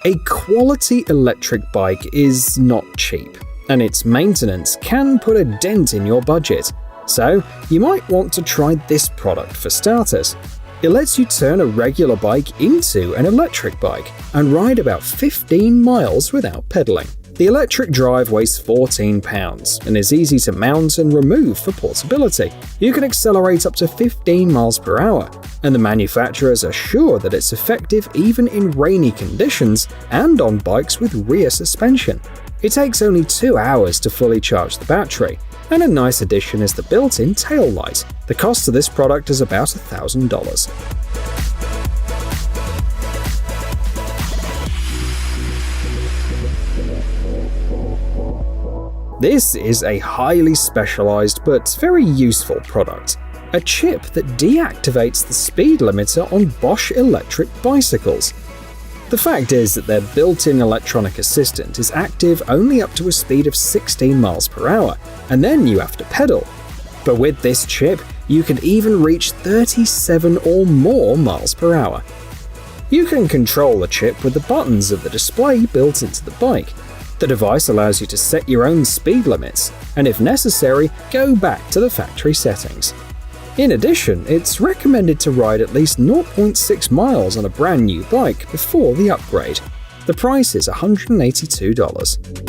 A quality electric bike is not cheap, and its maintenance can put a dent in your budget. So, you might want to try this product for starters. It lets you turn a regular bike into an electric bike and ride about 15 miles without pedaling. The electric drive weighs 14 pounds and is easy to mount and remove for portability. You can accelerate up to 15 miles per hour, and the manufacturers are sure that it's effective even in rainy conditions and on bikes with rear suspension. It takes only 2 hours to fully charge the battery, and a nice addition is the built-in tail light. The cost of this product is about $1,000. This is a highly specialized but very useful product, a chip that deactivates the speed limiter on Bosch electric bicycles. The fact is that their built-in electronic assistant is active only up to a speed of 16 miles per hour, and then you have to pedal. But with this chip, you can even reach 37 or more miles per hour. You can control the chip with the buttons of the display built into the bike. The device allows you to set your own speed limits, and if necessary, go back to the factory settings. In addition, it's recommended to ride at least 0.6 miles on a brand new bike before the upgrade. The price is $182.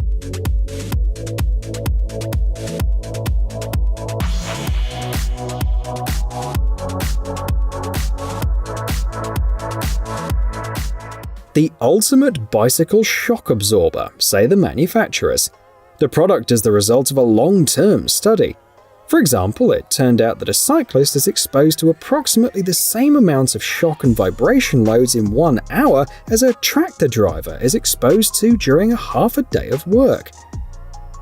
The ultimate bicycle shock absorber, say the manufacturers. The product is the result of a long-term study. For example, it turned out that a cyclist is exposed to approximately the same amount of shock and vibration loads in 1 hour as a tractor driver is exposed to during a half a day of work.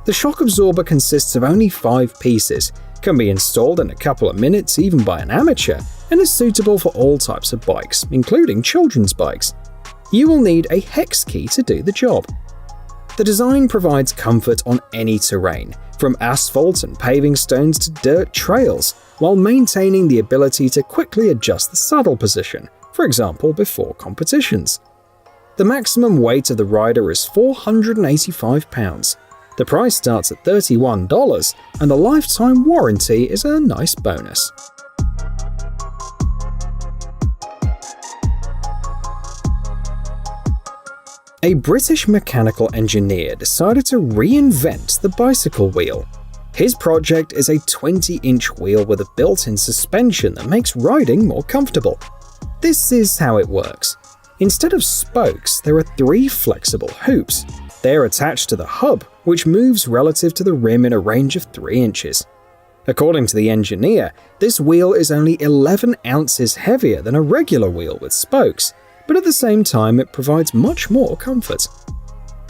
The shock absorber consists of only 5 pieces, can be installed in a couple of minutes even by an amateur, and is suitable for all types of bikes, including children's bikes. You will need a hex key to do the job. The design provides comfort on any terrain, from asphalt and paving stones to dirt trails, while maintaining the ability to quickly adjust the saddle position, for example before competitions. The maximum weight of the rider is 485 pounds. The price starts at $31, and the lifetime warranty is a nice bonus. A British mechanical engineer decided to reinvent the bicycle wheel. His project is a 20-inch wheel with a built-in suspension that makes riding more comfortable. This is how it works. Instead of spokes, there are 3 flexible hoops. They are attached to the hub, which moves relative to the rim in a range of 3 inches. According to the engineer, this wheel is only 11 ounces heavier than a regular wheel with spokes, but at the same time it provides much more comfort.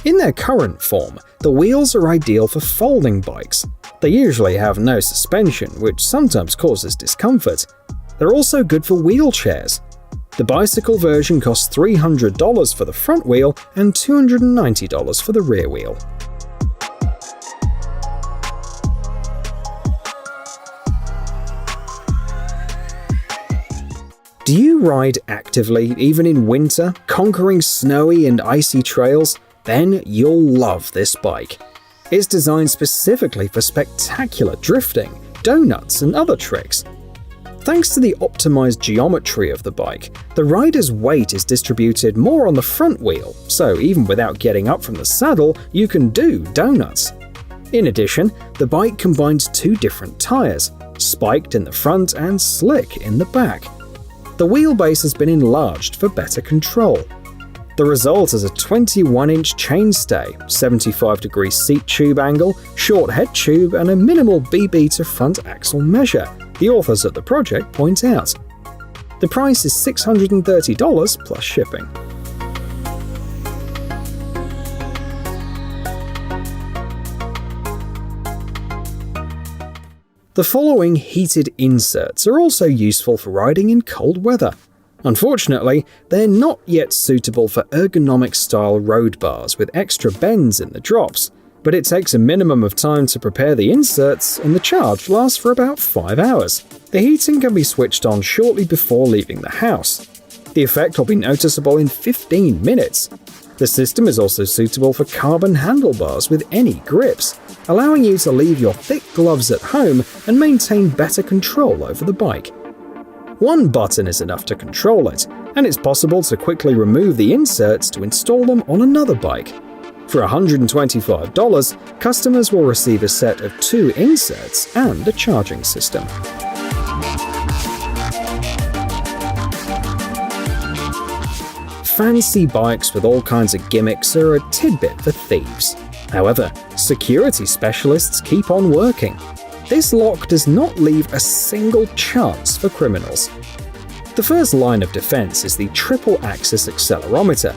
In their current form, the wheels are ideal for folding bikes. They usually have no suspension, which sometimes causes discomfort. They're also good for wheelchairs. The bicycle version costs $300 for the front wheel and $290 for the rear wheel. Do you ride actively even in winter, conquering snowy and icy trails? Then you'll love this bike. It's designed specifically for spectacular drifting, donuts, and other tricks. Thanks to the optimized geometry of the bike, the rider's weight is distributed more on the front wheel, so even without getting up from the saddle, you can do donuts. In addition, the bike combines 2 different tires, spiked in the front and slick in the back. The wheelbase has been enlarged for better control. The result is a 21-inch chainstay, 75-degree seat tube angle, short head tube, and a minimal BB to front axle measure, the authors of the project point out. The price is $630 plus shipping. The following heated inserts are also useful for riding in cold weather. Unfortunately, they're not yet suitable for ergonomic-style road bars with extra bends in the drops, but it takes a minimum of time to prepare the inserts and the charge lasts for about 5 hours. The heating can be switched on shortly before leaving the house. The effect will be noticeable in 15 minutes. The system is also suitable for carbon handlebars with any grips, allowing you to leave your thick gloves at home and maintain better control over the bike. One button is enough to control it, and it's possible to quickly remove the inserts to install them on another bike. For $125, customers will receive a set of 2 inserts and a charging system. Fancy bikes with all kinds of gimmicks are a tidbit for thieves. However, security specialists keep on working. This lock does not leave a single chance for criminals. The first line of defense is the triple-axis accelerometer.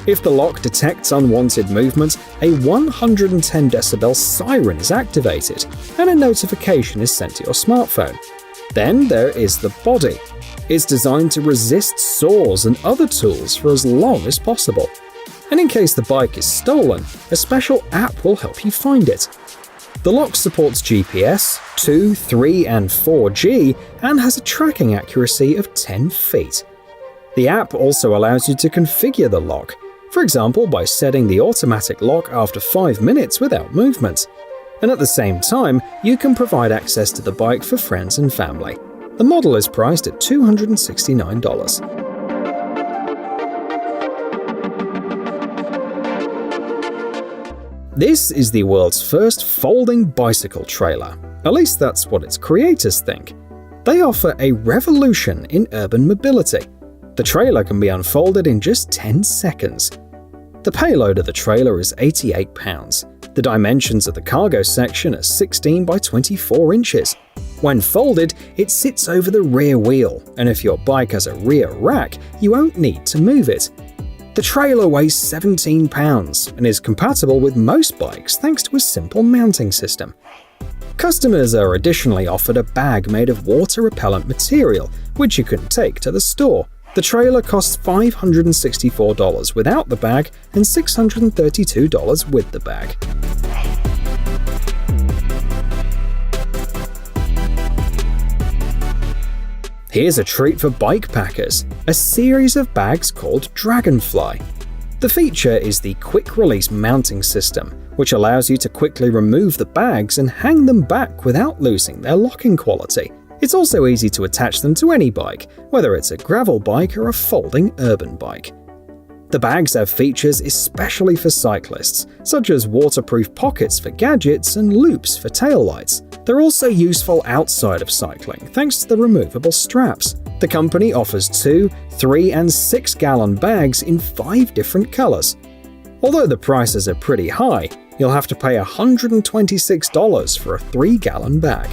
If the lock detects unwanted movement, a 110 decibel siren is activated, and a notification is sent to your smartphone. Then there is the body. It's designed to resist saws and other tools for as long as possible. And in case the bike is stolen, a special app will help you find it. The lock supports GPS, 2, 3, and 4G, and has a tracking accuracy of 10 feet. The app also allows you to configure the lock, for example by setting the automatic lock after 5 minutes without movement. And at the same time, you can provide access to the bike for friends and family. The model is priced at $269. This is the world's first folding bicycle trailer. At least that's what its creators think. They offer a revolution in urban mobility. The trailer can be unfolded in just 10 seconds. The payload of the trailer is 88 pounds. The dimensions of the cargo section are 16 by 24 inches. When folded, it sits over the rear wheel, and if your bike has a rear rack, you won't need to move it. The trailer weighs 17 pounds and is compatible with most bikes thanks to a simple mounting system. Customers are additionally offered a bag made of water-repellent material, which you can take to the store. The trailer costs $564 without the bag and $632 with the bag. Here's a treat for bike packers, a series of bags called Dragonfly. The feature is the quick-release mounting system, which allows you to quickly remove the bags and hang them back without losing their locking quality. It's also easy to attach them to any bike, whether it's a gravel bike or a folding urban bike. The bags have features especially for cyclists, such as waterproof pockets for gadgets and loops for taillights. They're also useful outside of cycling thanks to the removable straps. The company offers 2, 3, and 6-gallon bags in 5 different colors. Although the prices are pretty high, you'll have to pay $126 for a 3-gallon bag.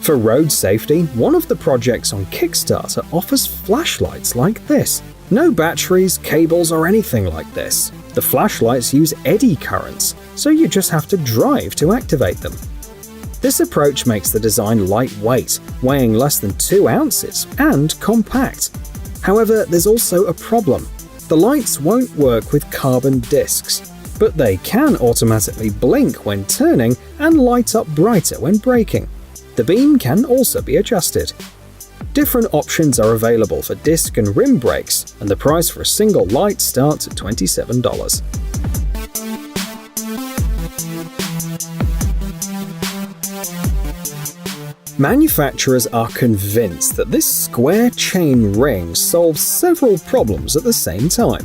For road safety, one of the projects on Kickstarter offers flashlights like this. No batteries, cables, or anything like this. The flashlights use eddy currents, so you just have to drive to activate them. This approach makes the design lightweight, weighing less than 2 ounces, and compact. However, there's also a problem. The lights won't work with carbon discs, but they can automatically blink when turning and light up brighter when braking. The beam can also be adjusted. Different options are available for disc and rim brakes, and the price for a single light starts at $27. Manufacturers are convinced that this square chain ring solves several problems at the same time.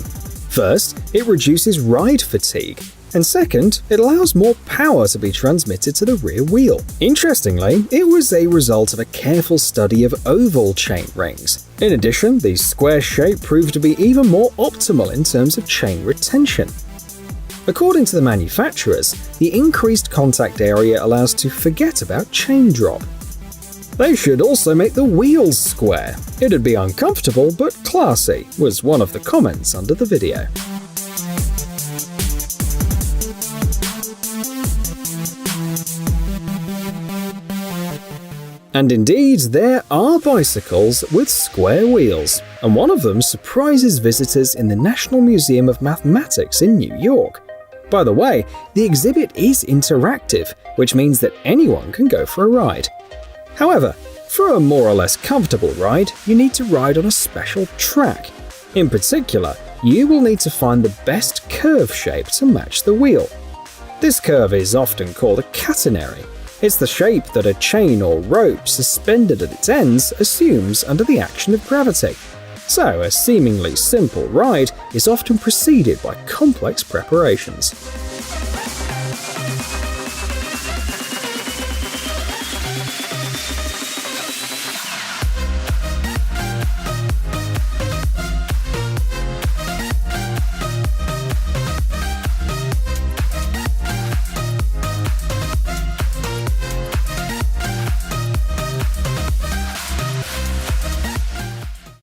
First, it reduces ride fatigue, and second, it allows more power to be transmitted to the rear wheel. Interestingly, it was a result of a careful study of oval chain rings. In addition, the square shape proved to be even more optimal in terms of chain retention. According to the manufacturers, the increased contact area allows to forget about chain drop. They should also make the wheels square. It'd be uncomfortable but classy, was one of the comments under the video. And indeed, there are bicycles with square wheels, and one of them surprises visitors in the National Museum of Mathematics in New York. By the way, the exhibit is interactive, which means that anyone can go for a ride. However, For a more or less comfortable ride, you need to ride on a special track. In particular, you will need to find the best curve shape to match the wheel. This curve is often called a catenary. It's the shape that a chain or rope suspended at its ends assumes under the action of gravity. So, a seemingly simple ride is often preceded by complex preparations.